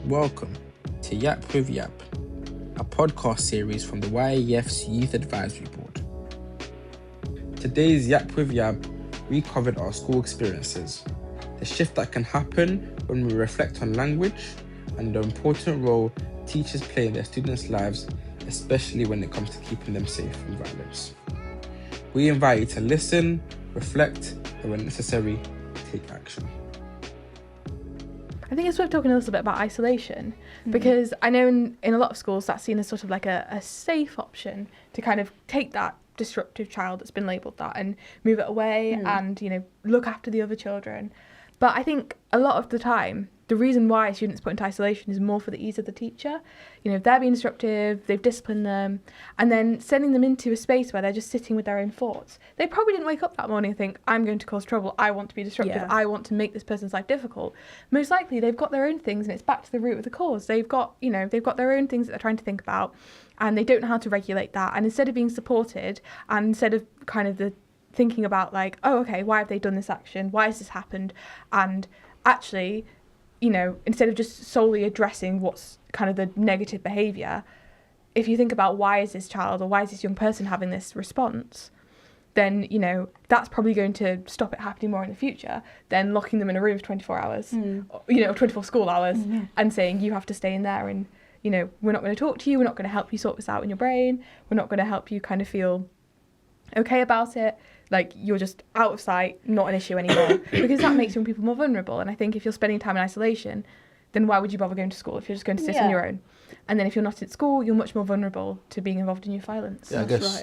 Welcome to YAP with YAP, a podcast series from the YAF's Youth Advisory Board. Today's YAP with YAP, we covered our school experiences, the shift that can happen when we reflect on language, and the important role teachers play in their students' lives, especially when it comes to keeping them safe from violence. We invite you to listen, reflect, and when necessary, take action. I think it's worth talking a little bit about isolation because I know in a lot of schools that's seen as sort of like a safe option to kind of take that disruptive child that's been labelled that and move it away and, you know, look after the other children. But I think a lot of the time, the reason why students put into isolation is more for the ease of the teacher. You know, if they're being disruptive, they've disciplined them, and then sending them into a space where they're just sitting with their own thoughts. They probably didn't wake up that morning and think, I'm going to cause trouble, I want to be disruptive, I want to make this person's life difficult. Most likely they've got their own things and it's back to the root of the cause. They've got their own things that they're trying to think about and they don't know how to regulate that. And instead of being supported and instead of kind of the thinking about like, oh, okay, why have they done this action? Why has this happened? And actually, you know, instead of just solely addressing what's kind of the negative behaviour, if you think about why is this child or why is this young person having this response, then, you know, that's probably going to stop it happening more in the future than locking them in a room for 24 hours, 24 school hours and saying you have to stay in there and, you know, we're not going to talk to you, we're not going to help you sort this out in your brain, we're not going to help you kind of feel okay about it. Like, you're just out of sight, not an issue anymore, because that makes young people more vulnerable. And I think if you're spending time in isolation, then why would you bother going to school if you're just going to sit on your own? And then if you're not at school, you're much more vulnerable to being involved in youth violence. Yeah,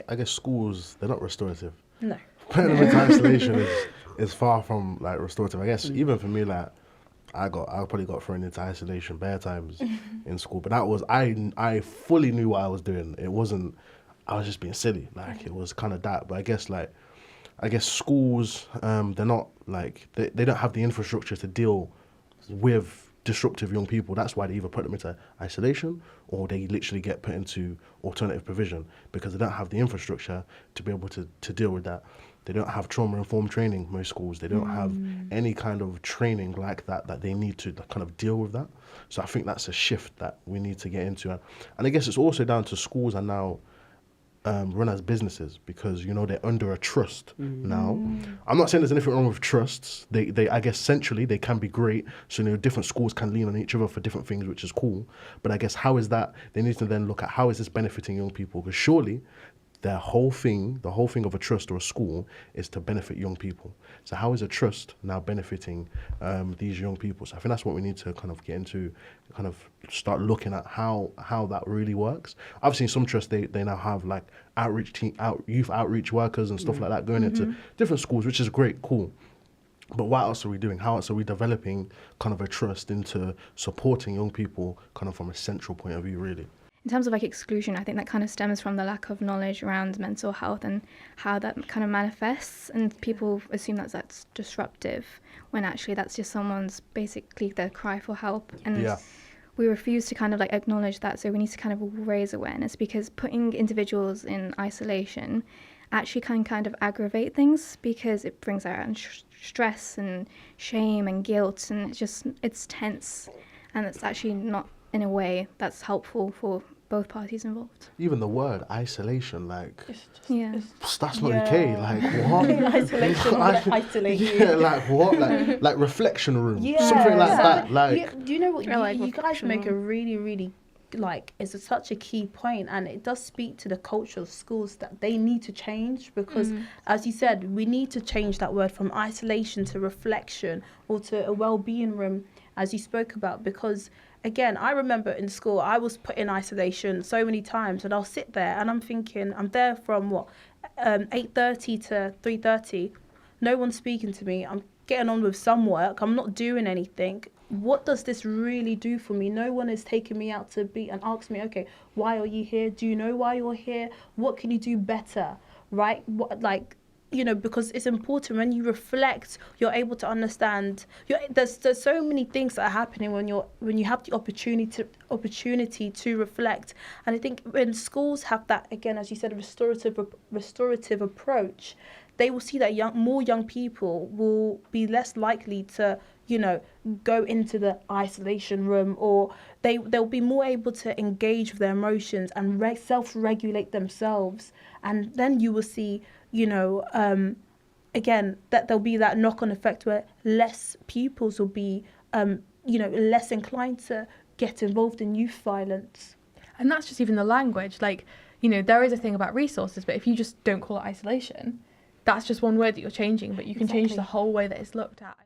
I guess schools, they're not restorative. No. Putting them into isolation is far from like restorative. I guess even for me, like I probably got thrown into isolation bare times in school, but that was I fully knew what I was doing. It wasn't I was just being silly. Like it was kind of that. But I guess schools, they're not like, they don't have the infrastructure to deal with disruptive young people. That's why they either put them into isolation or they literally get put into alternative provision because they don't have the infrastructure to be able to deal with that. They don't have trauma-informed training, most schools. They don't have any kind of training like that they need to kind of deal with that. So I think that's a shift that we need to get into. And I guess it's also down to schools are now run as businesses because, you know, they're under a trust now. I'm not saying there's anything wrong with trusts. They I guess centrally they can be great. So, you know, different schools can lean on each other for different things, which is cool. But I guess how is that? They need to then look at how is this benefiting young people? Because surely the whole thing of a trust or a school is to benefit young people. So how is a trust now benefiting these young people? So I think that's what we need to kind of get into, kind of start looking at how that really works. Obviously, in some trusts, they now have like youth outreach workers and stuff like that going into different schools, which is great, cool. But what else are we doing? How else are we developing kind of a trust into supporting young people kind of from a central point of view, really? In terms of like exclusion, I think that kind of stems from the lack of knowledge around mental health and how that kind of manifests, and people assume that's disruptive when actually that's just someone's basically their cry for help, and we refuse to kind of like acknowledge that. So we need to kind of raise awareness because putting individuals in isolation actually can kind of aggravate things because it brings out stress and shame and guilt, and it's tense, and it's actually not in a way that's helpful for both parties involved. Even the word isolation, like, that's not okay. Like, what? Isolation, isolate you. Yeah, like what? Like reflection room, something like that. Like, do you know what? You guys make a really, really is such a key point, and it does speak to the culture of schools that they need to change because, as you said, we need to change that word from isolation to reflection or to a well-being room, as you spoke about, because. Again, I remember in school, I was put in isolation so many times and I'll sit there and I'm thinking, I'm there from 8:30 to 3:30. No one's speaking to me. I'm getting on with some work. I'm not doing anything. What does this really do for me? No one is taking me out to be and ask me, okay, why are you here? Do you know why you're here? What can you do better? Right? You know, because it's important when you reflect, you're able to understand. There's so many things that are happening when you have the opportunity to reflect. And I think when schools have that, again, as you said, a restorative approach, they will see that more young people will be less likely to you know, go into the isolation room, or they'll be more able to engage with their emotions and self-regulate themselves. And then you will see, you know, again, that there'll be that knock-on effect where less pupils will be, you know, less inclined to get involved in youth violence. And that's just even the language. Like, you know, there is a thing about resources, but if you just don't call it isolation, that's just one word that you're changing, but you can change the whole way that it's looked at.